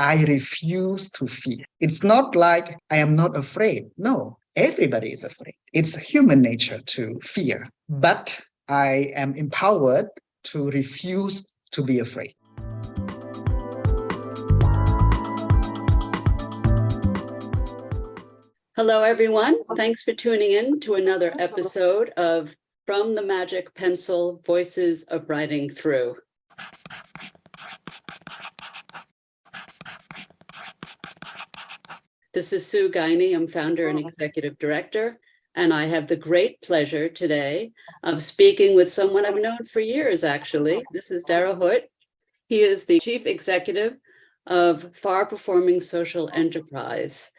I refuse to fear. It's not like I am not afraid. No, everybody is afraid. It's human nature to fear, but I am empowered to refuse to be afraid. Hello, everyone. Thanks for tuning in to another episode of From the Magic Pencil, Voices of Writing Through. This is Sue Guiney. I'm founder and executive director, and I have the great pleasure today of speaking with someone I've known for years, actually. This is Dara Hout. He is the chief executive of Phare Performing Social Enterprise,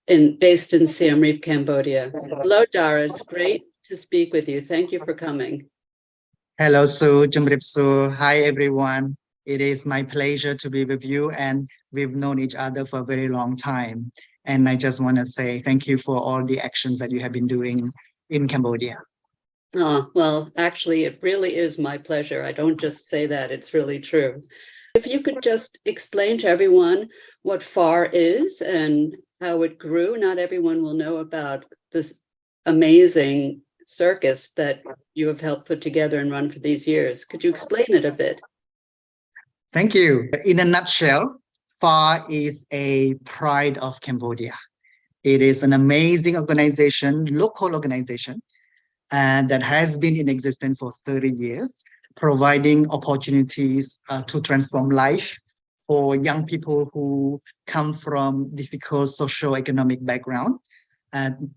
based in Siem Reap, Cambodia. Hello, Dara. It's great to speak with you. Thank you for coming. Hello, Sue. Jumrip Sue. Hi, everyone. It is my pleasure to be with you, and we've known each other for a very long time. And I just want to say thank you for all the actions that you have been doing in Cambodia. Oh, well, actually, it really is my pleasure. I don't just say that, it's really true. If you could just explain to everyone what Phare is and how it grew. Not everyone will know about this amazing circus that you have helped put together and run for these years. Could you explain it a bit? Thank you. In a nutshell, Phare is a Pride of Cambodia. It is an amazing organization, local organization, that has been in existence for 30 years, providing opportunities to transform life for young people who come from difficult socio-economic background.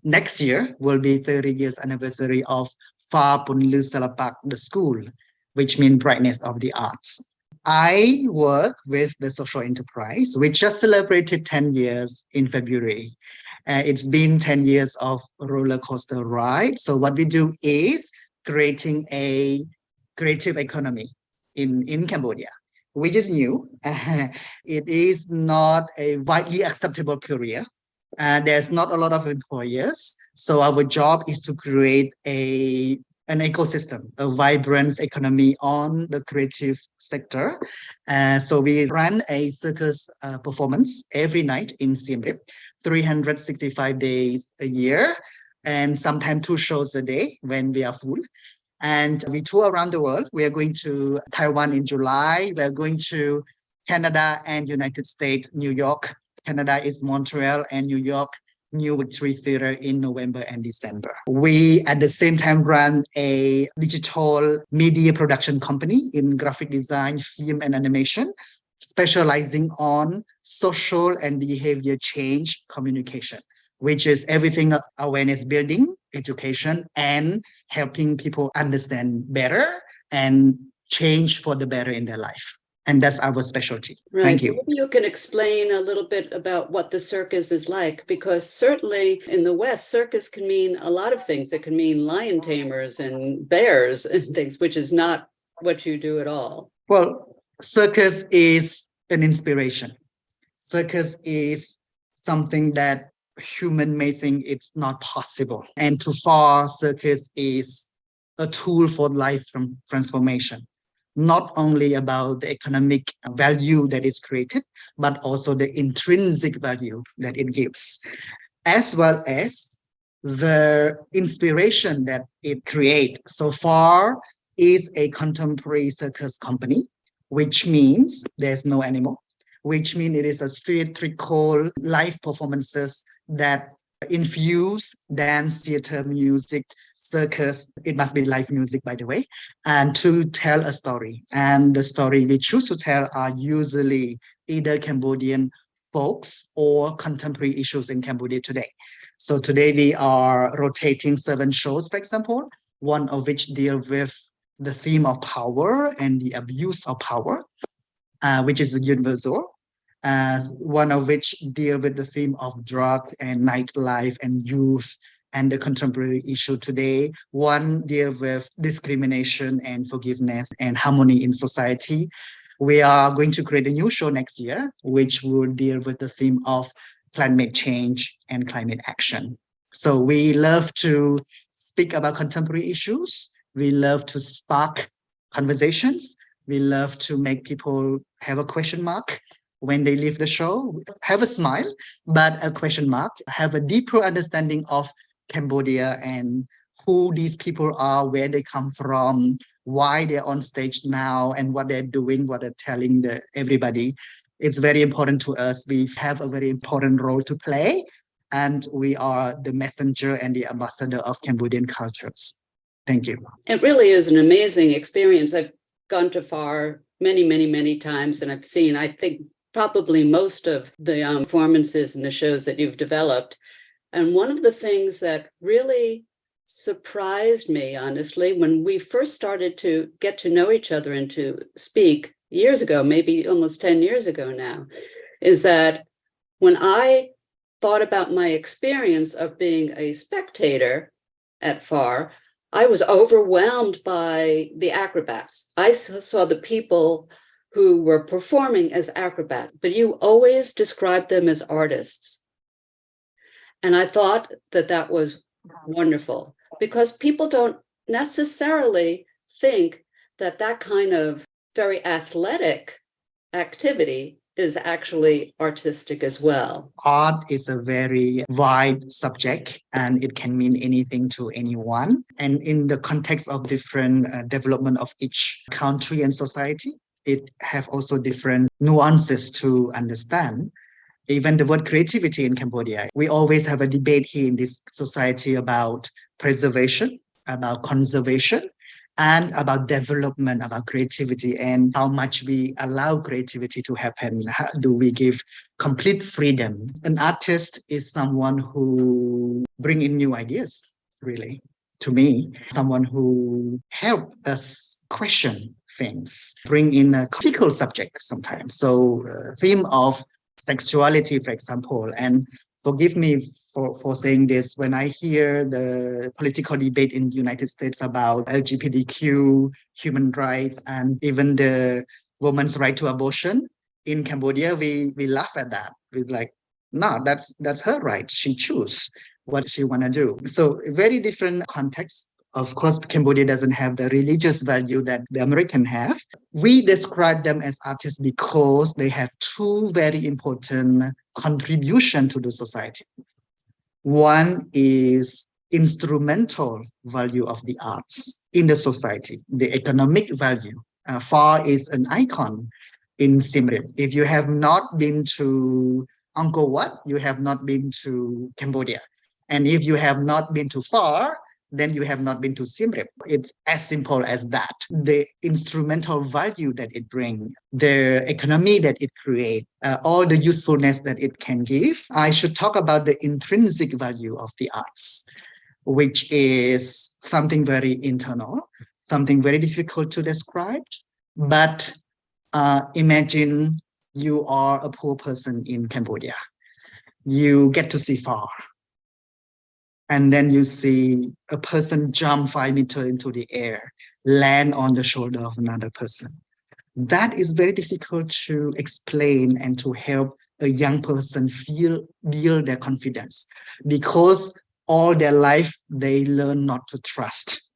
Next year will be 30 years anniversary of Phare Punlu Salapak, the school, which means brightness of the arts. I work with the social enterprise. We just celebrated 10 years in February. It's been 10 years of roller coaster ride. So what we do is creating a creative economy in Cambodia, which is new. It is not a widely acceptable career. There's not a lot of employers. So our job is to create an ecosystem, a vibrant economy on the creative sector. So we run a circus performance every night in Siem Reap, 365 days a year, and sometimes 2 shows a day when we are full. And we tour around the world. We are going to Taiwan in July. We are going to Canada and United States, New York. Canada is Montreal, and New York, New Victory Theatre in November and December. We, at the same time, run a digital media production company in graphic design, film, and animation, specializing on social and behavior change communication, which is everything awareness building, education, and helping people understand better and change for the better in their life. And that's our specialty. Right. Thank you. Maybe you can explain a little bit about what the circus is like, because certainly in the West, circus can mean a lot of things. It can mean lion tamers and bears and things, which is not what you do at all. Well, circus is an inspiration. Circus is something that human may think it's not possible. And to Phare, circus is a tool for life transformation. Not only about the economic value that is created, but also the intrinsic value that it gives, as well as the inspiration that it creates. So Phare is a contemporary circus company, which means there's no animal, which means it is a theatrical live performances that infuse dance, theater, music, circus. It must be live music, by the way, and to tell a story. And the story we choose to tell are usually either Cambodian folks or contemporary issues in Cambodia today. So today we are rotating 7 shows, for example, one of which deal with the theme of power and the abuse of power, which is universal. One of which deal with the theme of drug and nightlife and youth and the contemporary issue today. One deal with discrimination and forgiveness and harmony in society. We are going to create a new show next year, which will deal with the theme of climate change and climate action. So we love to speak about contemporary issues. We love to spark conversations. We love to make people have a question mark when they leave the show, have a smile, but a question mark, have a deeper understanding of Cambodia and who these people are, where they come from, why they're on stage now, and what they're doing, what they're telling everybody. It's very important to us. We have a very important role to play, and we are the messenger and the ambassador of Cambodian cultures. Thank you. It really is an amazing experience. I've gone to Phare many, many, many times, and I've seen, I think, probably most of the performances and the shows that you've developed. And one of the things that really surprised me, honestly, when we first started to get to know each other and to speak years ago, maybe almost 10 years ago now, is that when I thought about my experience of being a spectator at Phare, I was overwhelmed by the acrobats. I saw the people who were performing as acrobats, but you always described them as artists. And I thought that that was wonderful, because people don't necessarily think that that kind of very athletic activity is actually artistic as well. Art is a very wide subject, and it can mean anything to anyone. And in the context of different development of each country and society, it have also different nuances to understand. Even the word creativity in Cambodia, we always have a debate here in this society about preservation, about conservation, and about development, about creativity, and how much we allow creativity to happen. How do we give complete freedom? An artist is someone who bring in new ideas, really, to me, someone who help us question things, bring in a critical subject sometimes. So theme of sexuality, for example, and forgive me for saying this, when I hear the political debate in the United States about LGBTQ, human rights, and even the woman's right to abortion, in Cambodia, we laugh at that. It's like, no, that's her right. She choose what she want to do. So very different context. Of course, Cambodia doesn't have the religious value that the American have. We describe them as artists because they have two very important contributions to the society. One is instrumental value of the arts in the society, the economic value. Phare is an icon in Siem Reap. If you have not been to Angkor Wat, you have not been to Cambodia. And if you have not been to Phare, then you have not been to Siem Reap. It's as simple as that. The instrumental value that it brings, the economy that it creates, all the usefulness that it can give. I should talk about the intrinsic value of the arts, which is something very internal, something very difficult to describe. But imagine you are a poor person in Cambodia. You get to see Phare. And then you see a person jump 5 meters into the air, land on the shoulder of another person. That is very difficult to explain and to help a young person build their confidence, because all their life they learn not to trust,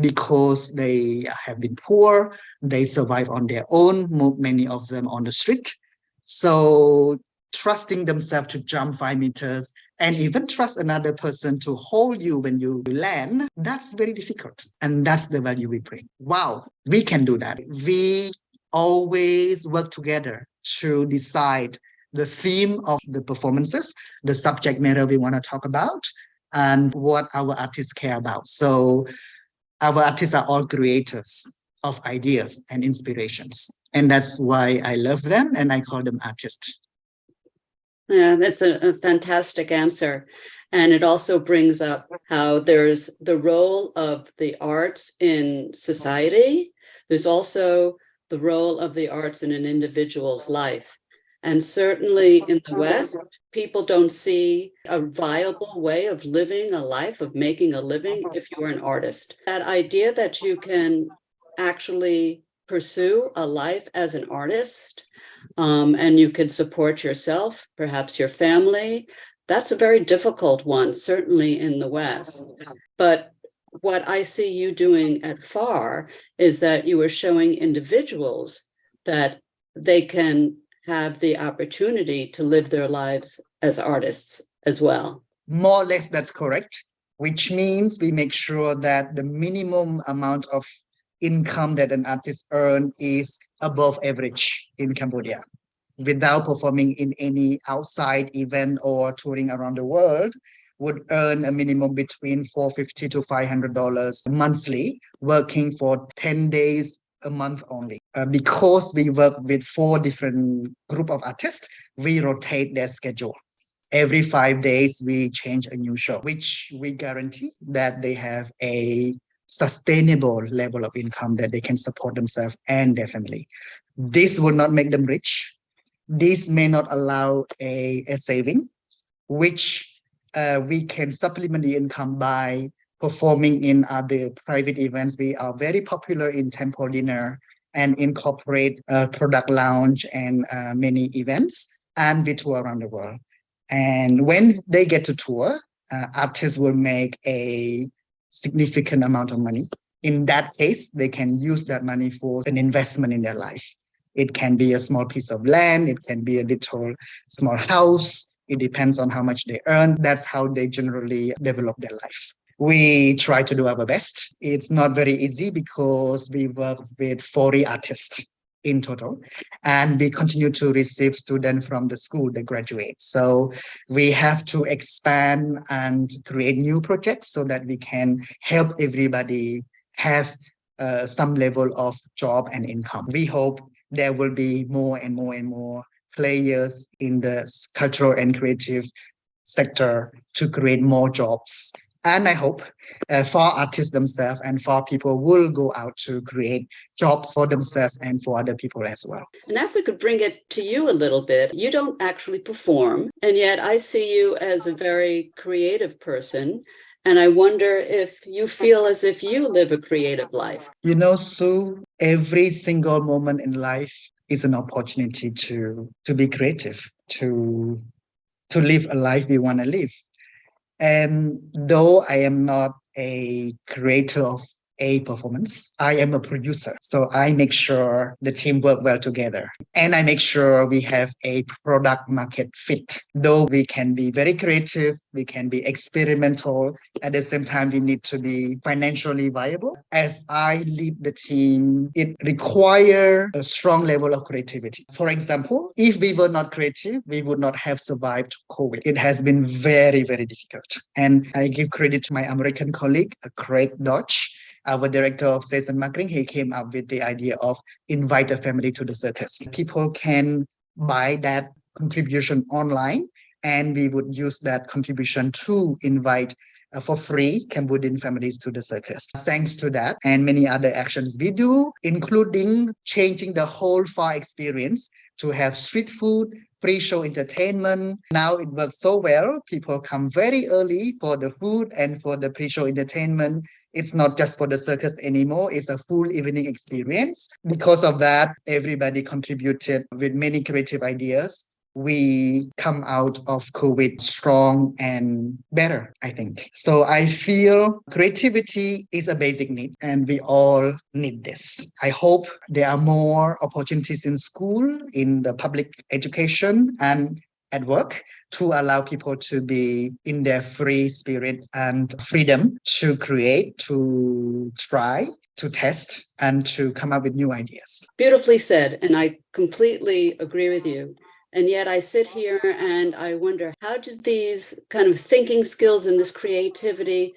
because they have been poor, they survive on their own, many of them on the street. So trusting themselves to jump 5 meters and even trust another person to hold you when you land, that's very difficult. And that's the value we bring. Wow, we can do that. We always work together to decide the theme of the performances, the subject matter we want to talk about, and what our artists care about. So our artists are all creators of ideas and inspirations. And that's why I love them and I call them artists. Yeah, that's a fantastic answer. And it also brings up how there's the role of the arts in society. There's also the role of the arts in an individual's life. And certainly in the West, people don't see a viable way of living a life, of making a living if you're an artist. That idea that you can actually pursue a life as an artist, and you could support yourself, perhaps your family. That's a very difficult one, certainly in the West. But what I see you doing at Phare is that you are showing individuals that they can have the opportunity to live their lives as artists as well. More or less, that's correct, which means we make sure that the minimum amount of income that an artist earns is above average in Cambodia. Without performing in any outside event or touring around the world, would earn a minimum between $450 to $500 monthly, working for 10 days a month only. Because we work with 4 different group of artists, we rotate their schedule. Every 5 days, we change a new show, which we guarantee that they have a sustainable level of income that they can support themselves and their family. This will not make them rich. This may not allow a saving, which we can supplement the income by performing in other private events. We are very popular in temple dinner and in corporate product lounge and many events, and we tour around the world. And when they get to tour, artists will make a significant amount of money. In that case, they can use that money for an investment in their life. It can be a small piece of land. It can be a little small house. It depends on how much they earn. That's how they generally develop their life. We try to do our best. It's not very easy because we work with 40 artists in total, and we continue to receive students from the school that graduate. So we have to expand and create new projects so that we can help everybody have some level of job and income. We hope there will be more and more and more players in the cultural and creative sector to create more jobs. And I hope for artists themselves and for people will go out to create jobs for themselves and for other people as well. And now if we could bring it to you a little bit, you don't actually perform, and yet I see you as a very creative person. And I wonder if you feel as if you live a creative life. You know, Sue, every single moment in life is an opportunity to be creative, to live a life we want to live. And though I am not a creator of a performance, I am a producer. So I make sure the team work well together. And I make sure we have a product market fit. Though we can be very creative, we can be experimental. At the same time, we need to be financially viable. As I lead the team, it requires a strong level of creativity. For example, if we were not creative, we would not have survived COVID. It has been very, very difficult. And I give credit to my American colleague, Craig Dodge, our director of sales and marketing. He came up with the idea of invite a family to the circus. People can buy that contribution online, and we would use that contribution to invite for free Cambodian families to the circus. Thanks to that and many other actions we do, including changing the whole Phare experience to have street food, pre-show entertainment. Now it works so well. People come very early for the food and for the pre-show entertainment. It's not just for the circus anymore. It's a full evening experience. Because of that, everybody contributed with many creative ideas. We come out of COVID strong and better, I think. So I feel creativity is a basic need and we all need this. I hope there are more opportunities in school, in the public education and at work to allow people to be in their free spirit and freedom to create, to try, to test, and to come up with new ideas. Beautifully said, and I completely agree with you. And yet I sit here and I wonder, how did these kind of thinking skills and this creativity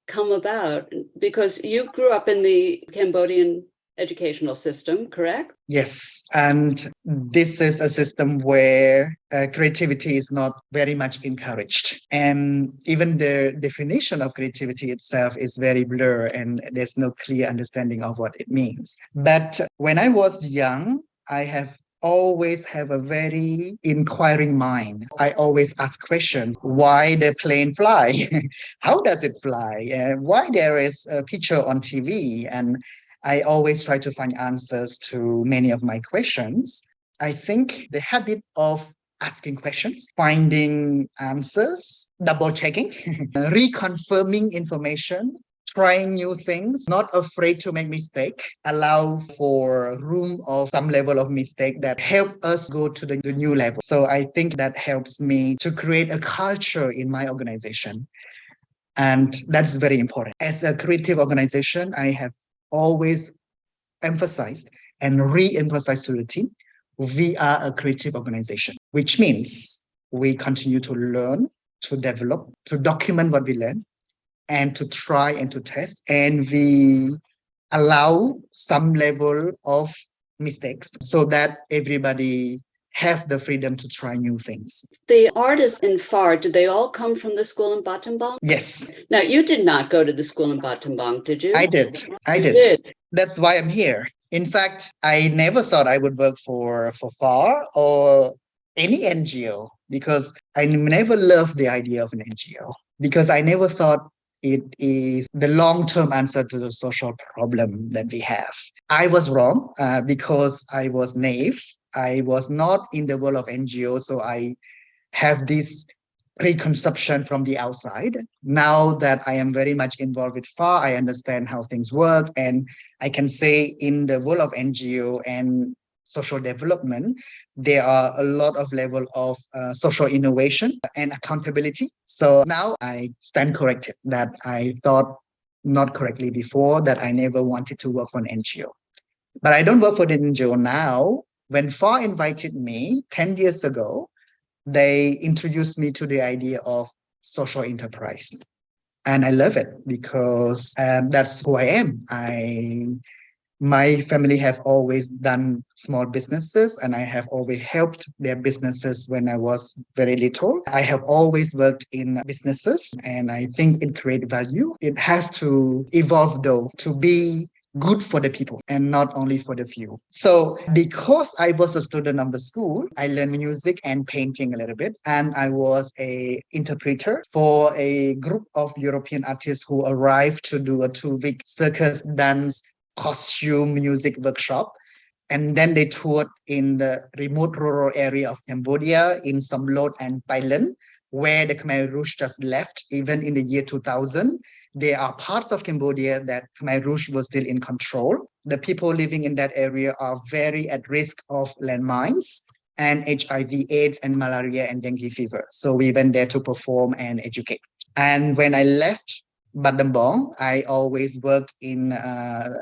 come about? Because you grew up in the Cambodian educational system, correct? Yes, and this is a system where creativity is not very much encouraged. And even the definition of creativity itself is very blur and there's no clear understanding of what it means. But when I was young, I always have a very inquiring mind. I always ask questions. Why the plane fly? How does it fly? Why there is a picture on TV? And I always try to find answers to many of my questions. I think the habit of asking questions, finding answers, double checking, reconfirming information trying new things, not afraid to make mistake, allow for room of some level of mistake that help us go to the new level. So I think that helps me to create a culture in my organization. And that's very important. As a creative organization, I have always emphasized and re-emphasized to the team, we are a creative organization, which means we continue to learn, to develop, to document what we learn, and to try and to test. And we allow some level of mistakes so that everybody have the freedom to try new things. The artists in Phare, did they all come from the school in Battambang? Yes. Now, you did not go to the school in Battambang, did you? I did. You did. That's why I'm here. In fact, I never thought I would work for Phare or any NGO because I never loved the idea of an NGO because I never thought it is the long-term answer to the social problem that we have. I was wrong because I was naive. I was not in the world of NGO, so I have this preconception from the outside. Now that I am very much involved with Phare, I understand how things work. And I can say in the world of NGO and social development, there are a lot of level of social innovation and accountability. So now I stand corrected that I thought not correctly before, that I never wanted to work for an NGO. But I don't work for the NGO now. When Phare invited me 10 years ago, they introduced me to the idea of social enterprise. And I love it because that's who I am. My family have always done small businesses and I have always helped their businesses when I was very little. I have always worked in businesses and I think it creates value. It has to evolve though to be good for the people and not only for the few. So because I was a student of the school, I learned music and painting a little bit. And I was an interpreter for a group of European artists who arrived to do a 2-week circus dance costume music workshop. And then they toured in the remote rural area of Cambodia in Samlot and Thailand, where the Khmer Rouge just left, even in the year 2000. There are parts of Cambodia that Khmer Rouge was still in control. The people living in that area are very at risk of landmines and HIV, AIDS, and malaria and dengue fever. So we went there to perform and educate. And when I left Battambang, I always worked in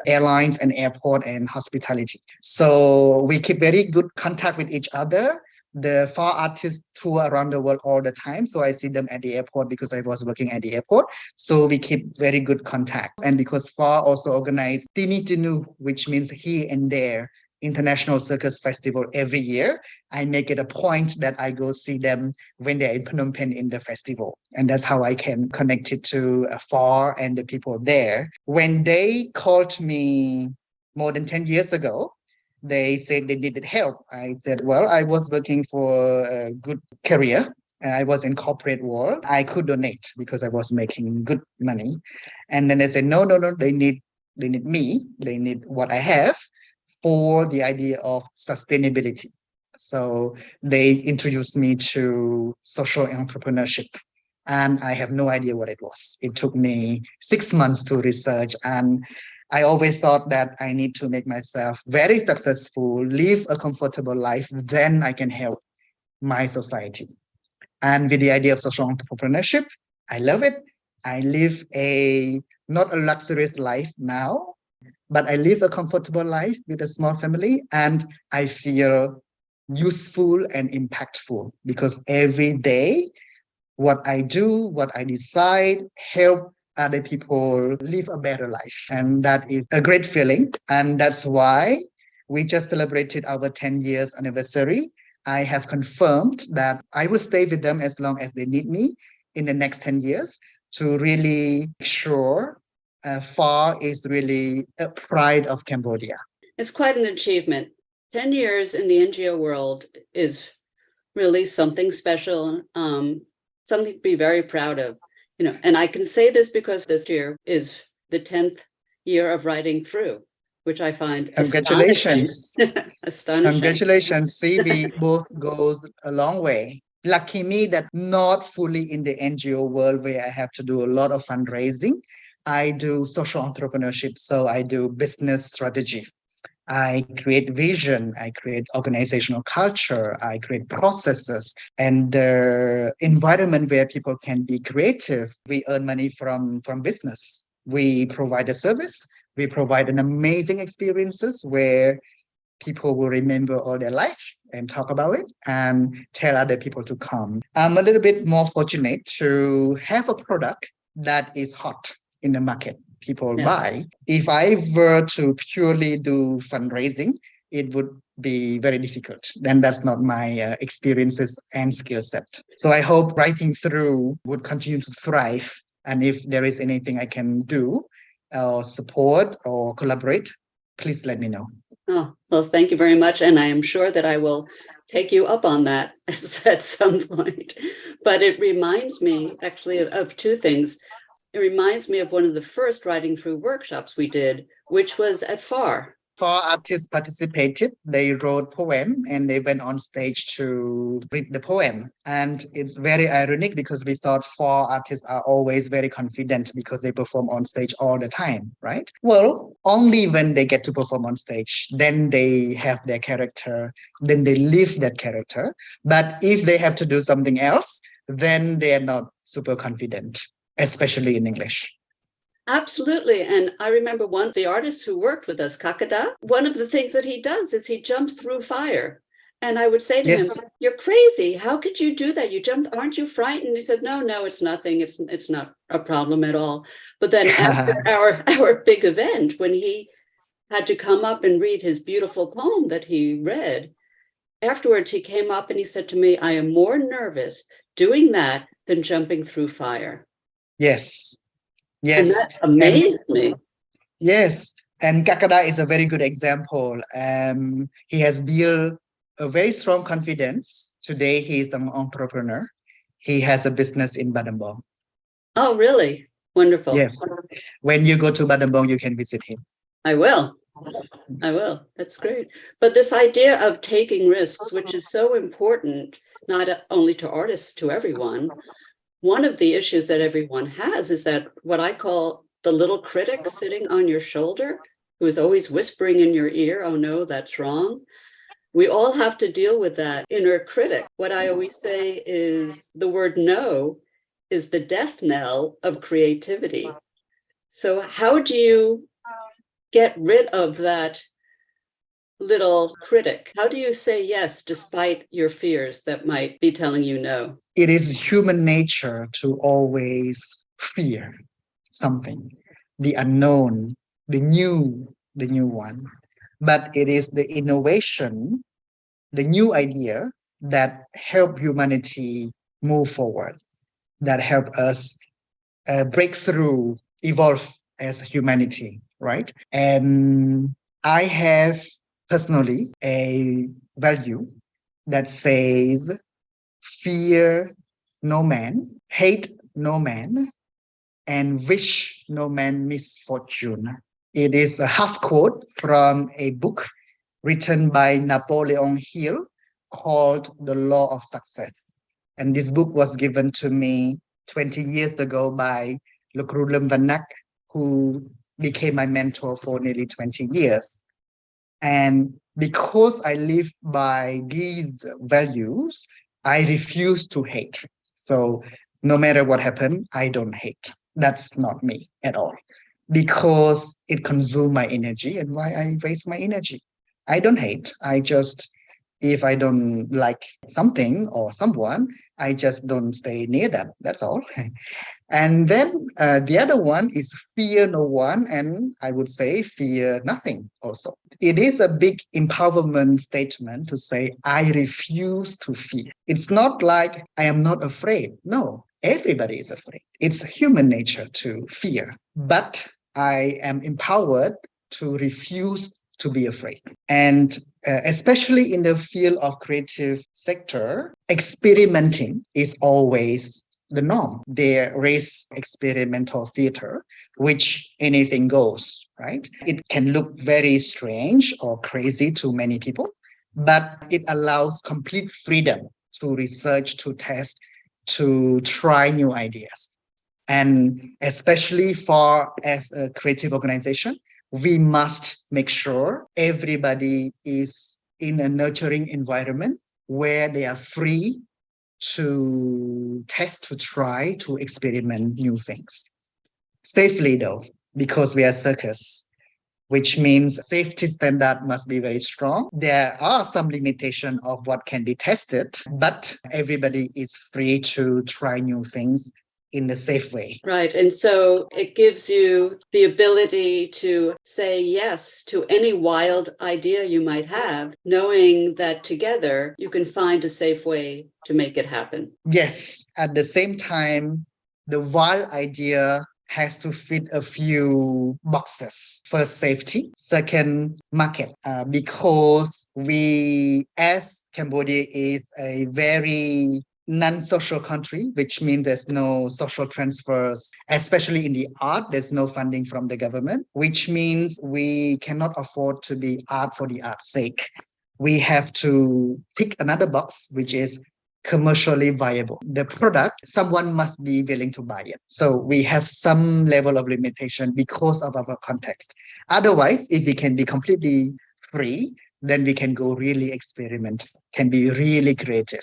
airlines and airport and hospitality. So we keep very good contact with each other. The Phare artists tour around the world all the time. So I see them at the airport because I was working at the airport. So we keep very good contact. And because Phare also organized Tini Tinu, which means here and there, International Circus Festival every year, I make it a point that I go see them when they're in Phnom Penh in the festival. And that's how I can connect it to Phare and the people there. When they called me more than 10 years ago, they said they needed help. I said, well, I was working for a good career. I was in corporate world. I could donate because I was making good money. And then they said, no, they need me. They need what I have for the idea of sustainability. So they introduced me to social entrepreneurship. And I have no idea what it was. It took me 6 months to research. And I always thought that I need to make myself very successful, live a comfortable life, then I can help my society. And with the idea of social entrepreneurship, I love it. I live not a luxurious life now, but I live a comfortable life with a small family and I feel useful and impactful because every day, what I do, what I decide, help other people live a better life. And that is a great feeling. And that's why we just celebrated our 10 years anniversary. I have confirmed that I will stay with them as long as they need me in the next 10 years to really make sure Phare is really a pride of Cambodia. It's quite an achievement. 10 years in the NGO world is really something special, something to be very proud of. And I can say this because this year is the 10th year of riding through, which I find congratulations. Astonishing. Congratulations. See, we both goes a long way. Lucky me that not fully in the NGO world where I have to do a lot of fundraising, I do social entrepreneurship. So I do business strategy. I create vision, I create organizational culture, I create processes and the environment where people can be creative. We earn money from business. We provide a service. We provide an amazing experiences where people will remember all their life and talk about it and tell other people to come. I'm a little bit more fortunate to have a product that is hot in the market. People Yeah. buy. If I were to purely do fundraising, it would be very difficult. Then that's not my experiences and skill set. So I hope writing through would continue to thrive. And if there is anything I can do, or support or collaborate, please let me know. Oh, well, thank you very much. And I am sure that I will take you up on that at some point. But it reminds me actually of two things. It reminds me of one of the first writing through workshops we did, which was at Phare. Four artists participated. They wrote poem and they went on stage to read the poem. And it's very ironic because we thought four artists are always very confident because they perform on stage all the time, right? Well, only when they get to perform on stage, then they have their character, then they live that character. But if they have to do something else, then they are not super confident, especially in English. Absolutely. And I remember one of the artists who worked with us, Kakada, one of the things that he does is he jumps through fire. And I would say to him, you're crazy. How could you do that? You jumped, aren't you frightened? He said, no, it's nothing. It's not a problem at all. But then after our big event, when he had to come up and read his beautiful poem that he read, afterwards he came up and he said to me, I am more nervous doing that than jumping through fire. Yes. Yes. And that amazed me. Yes. And Kakada is a very good example. He has built a very strong confidence. Today, he is an entrepreneur. He has a business in Battambang. Oh, really? Wonderful. Yes. When you go to Battambang, you can visit him. I will. That's great. But this idea of taking risks, which is so important, not only to artists, to everyone, one of the issues that everyone has is that what I call the little critic sitting on your shoulder, who is always whispering in your ear, oh no, that's wrong. We all have to deal with that inner critic. What I always say is the word no is the death knell of creativity. So how do you get rid of that little critic? How do you say yes despite your fears that might be telling you no? It is human nature to always fear something, the unknown, the new one. But it is the innovation, the new idea that help humanity move forward, that help us break through, evolve as humanity, right? And I have personally a value that says, fear no man, hate no man, and wish no man misfortune. It is a half quote from a book written by Napoleon Hill called The Law of Success. And this book was given to me 20 years ago by Lukrulum Vanak, who became my mentor for nearly 20 years. And because I live by these values, I refuse to hate. So no matter what happened, I don't hate. That's not me at all, because it consumes my energy. And why I waste my energy? I don't hate. I just, if I don't like something or someone, I just don't stay near them. That's all. And then the other one is fear no one, and I would say fear nothing also. It is a big empowerment statement to say, I refuse to fear. It's not like I am not afraid. No, everybody is afraid. It's human nature to fear, but I am empowered to refuse to be afraid. And especially in the field of creative sector, experimenting is always the norm. There is experimental theater, which anything goes, right? It can look very strange or crazy to many people, but it allows complete freedom to research, to test, to try new ideas. And especially for as a creative organization, we must make sure everybody is in a nurturing environment where they are free to test, to try, to experiment new things. Safely though, because we are circus, which means safety standard must be very strong. There are some limitation of what can be tested, but everybody is free to try new things in a safe way. Right. And so it gives you the ability to say yes to any wild idea you might have, knowing that together you can find a safe way to make it happen. Yes. At the same time, the wild idea has to fit a few boxes. First, safety. Second, market. Because we, as Cambodia is a very non-social country, which means there's no social transfers, especially in the art, there's no funding from the government, which means we cannot afford to be art for the art's sake. We have to tick another box, which is commercially viable. The product, someone must be willing to buy it. So we have some level of limitation because of our context. Otherwise, if we can be completely free, then we can go really experiment, can be really creative,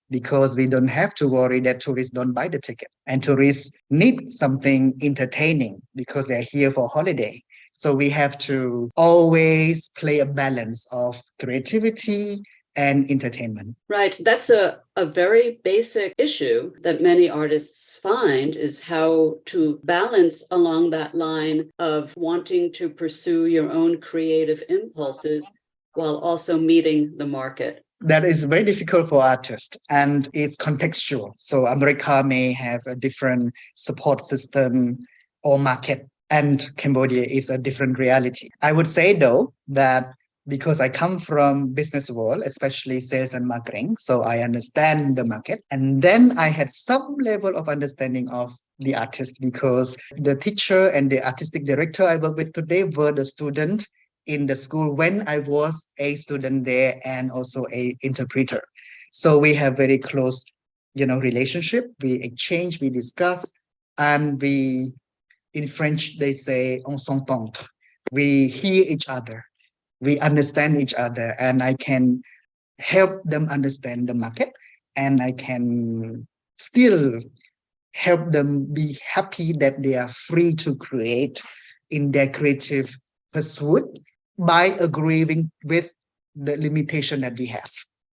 because we don't have to worry that tourists don't buy the ticket. And tourists need something entertaining because they're here for holiday. So we have to always play a balance of creativity and entertainment. Right. That's a very basic issue that many artists find, is how to balance along that line of wanting to pursue your own creative impulses while also meeting the market. That is very difficult for artists, and it's contextual. So America may have a different support system or market, and Cambodia is a different reality. I would say though that because I come from business world, especially sales and marketing, so I understand the market. And then I had some level of understanding of the artist, because the teacher and the artistic director I work with today were the student in the school when I was a student there and also a interpreter. So we have very close, relationship. We exchange, we discuss, and we, in French, they say on s'entend. We hear each other, we understand each other, and I can help them understand the market, and I can still help them be happy that they are free to create in their creative pursuit by agreeing with the limitation that we have.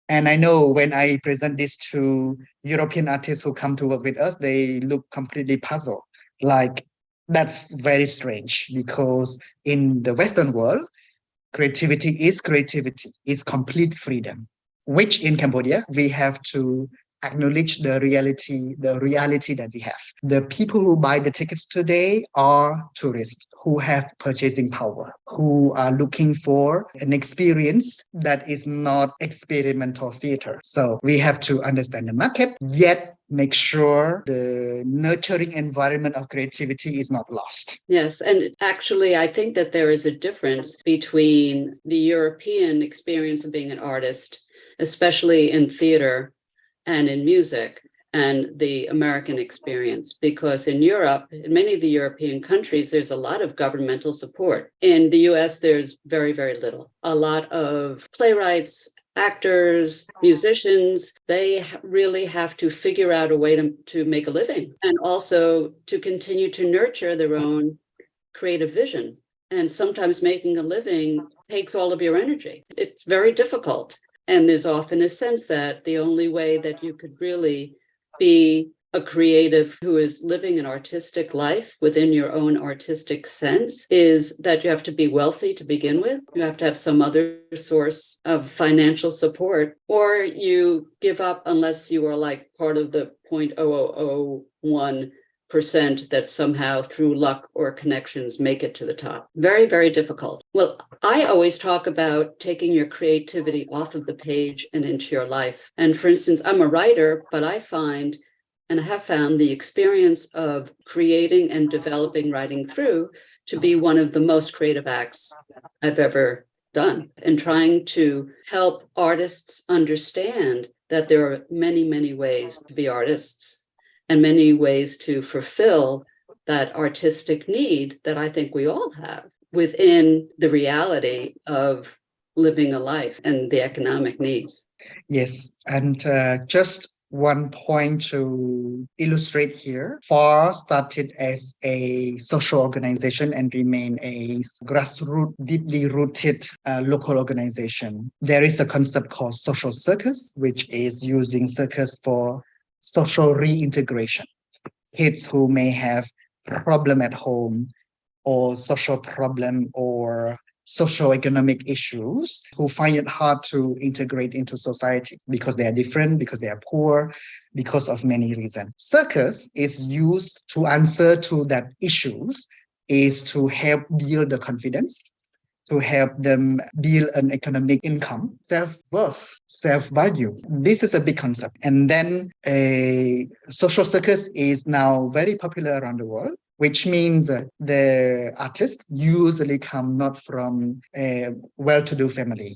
And I know when I present this to European artists who come to work with us, they look completely puzzled. Like, that's very strange, because in the Western world, creativity is complete freedom, which in Cambodia, we have to acknowledge the reality that we have. The people who buy the tickets today are tourists who have purchasing power, who are looking for an experience that is not experimental theater. So we have to understand the market, yet make sure the nurturing environment of creativity is not lost. Yes. And actually, I think that there is a difference between the European experience of being an artist, especially in theater and in music, and the American experience, because in Europe, in many of the European countries, there's a lot of governmental support. In the US, there's very, very little. A lot of playwrights, actors, musicians, they really have to figure out a way to make a living, and also to continue to nurture their own creative vision. And sometimes making a living takes all of your energy. It's very difficult. And there's often a sense that the only way that you could really be a creative who is living an artistic life within your own artistic sense is that you have to be wealthy to begin with. You have to have some other source of financial support, or you give up unless you are like part of the 0.0001% that somehow through luck or connections make it to the top. Very, very difficult. Well, I always talk about taking your creativity off of the page and into your life. And for instance, I'm a writer, but I find and have found the experience of creating and developing writing through to be one of the most creative acts I've ever done, and trying to help artists understand that there are many, many ways to be artists, and many ways to fulfill that artistic need that I think we all have within the reality of living a life and the economic needs. Yes, and just one point to illustrate here. Phare started as a social organization and remain a grassroots, deeply rooted local organization. There is a concept called social circus, which is using circus for social reintegration. Kids who may have problem at home or social problem or socioeconomic issues who find it hard to integrate into society because they are different, because they are poor, because of many reasons. Circus is used to answer to that issues, is to help build the confidence, to help them build an economic income, self-worth, self-value. This is a big concept. And then a social circus is now very popular around the world, which means the artists usually come not from a well-to-do family,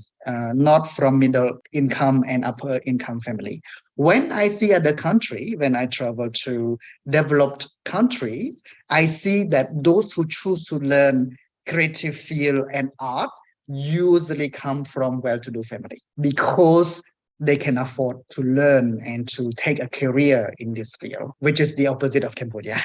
not from middle income and upper income family. When I see other country, when I travel to developed countries, I see that those who choose to learn creative field and art usually come from well-to-do family because they can afford to learn and to take a career in this field, which is the opposite of Cambodia.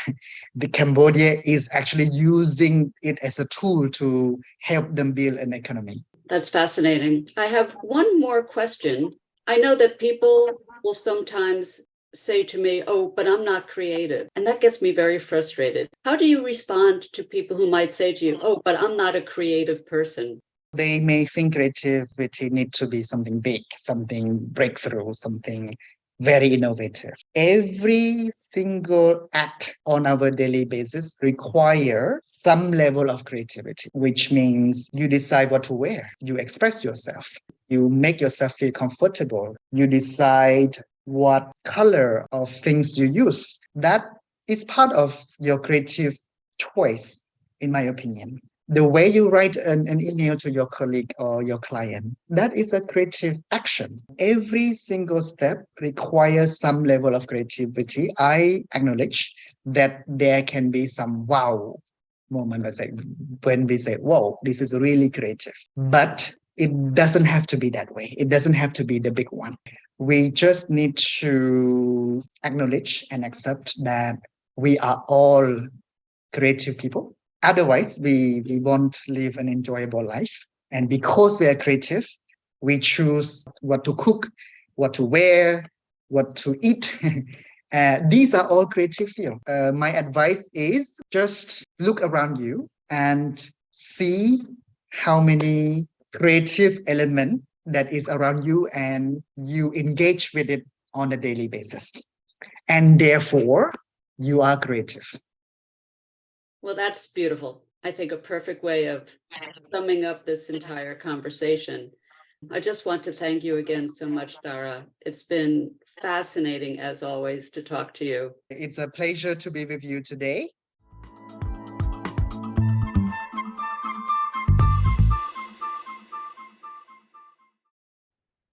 The Cambodia is actually using it as a tool to help them build an economy. That's fascinating. I have one more question. I know that people will sometimes say to me, oh, but I'm not creative. And that gets me very frustrated. How do you respond to people who might say to you, oh, but I'm not a creative person? They may think creativity needs to be something big, something breakthrough, something very innovative. Every single act on our daily basis require some level of creativity, which means you decide what to wear, you express yourself, you make yourself feel comfortable, you decide what color of things you use. That is part of your creative choice, in my opinion. The way you write an email to your colleague or your client, that is a creative action. Every single step requires some level of creativity. I acknowledge that there can be some wow moment when we say, whoa, this is really creative. But it doesn't have to be that way. It doesn't have to be the big one. We just need to acknowledge and accept that we are all creative people. Otherwise, we won't live an enjoyable life. And because we are creative, we choose what to cook, what to wear, what to eat. These are all creative fields. My advice is just look around you and see how many creative elements that is around you and you engage with it on a daily basis. And therefore, you are creative. Well, that's beautiful. I think a perfect way of summing up this entire conversation. I just want to thank you again so much, Dara. It's been fascinating, as always, to talk to you. It's a pleasure to be with you today.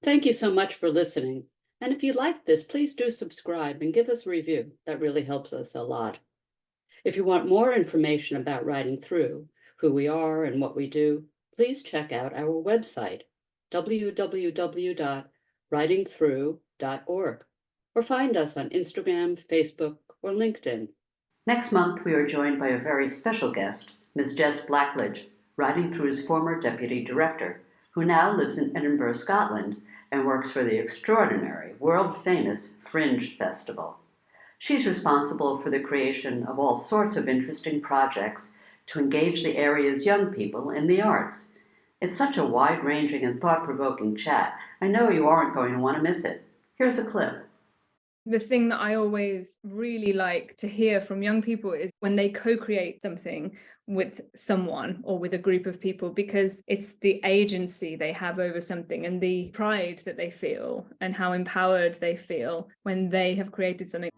Thank you so much for listening. And if you liked this, please do subscribe and give us a review. That really helps us a lot. If you want more information about Writing Through, who we are and what we do, please check out our website, www.writingthrough.org, or find us on Instagram, Facebook, or LinkedIn. Next month, we are joined by a very special guest, Ms. Jess Blackledge, Writing Through's former deputy director, who now lives in Edinburgh, Scotland, and works for the extraordinary, world-famous Fringe Festival. She's responsible for the creation of all sorts of interesting projects to engage the area's young people in the arts. It's such a wide-ranging and thought-provoking chat. I know you aren't going to want to miss it. Here's a clip. The thing that I always really like to hear from young people is when they co-create something with someone or with a group of people, because it's the agency they have over something and the pride that they feel and how empowered they feel when they have created something.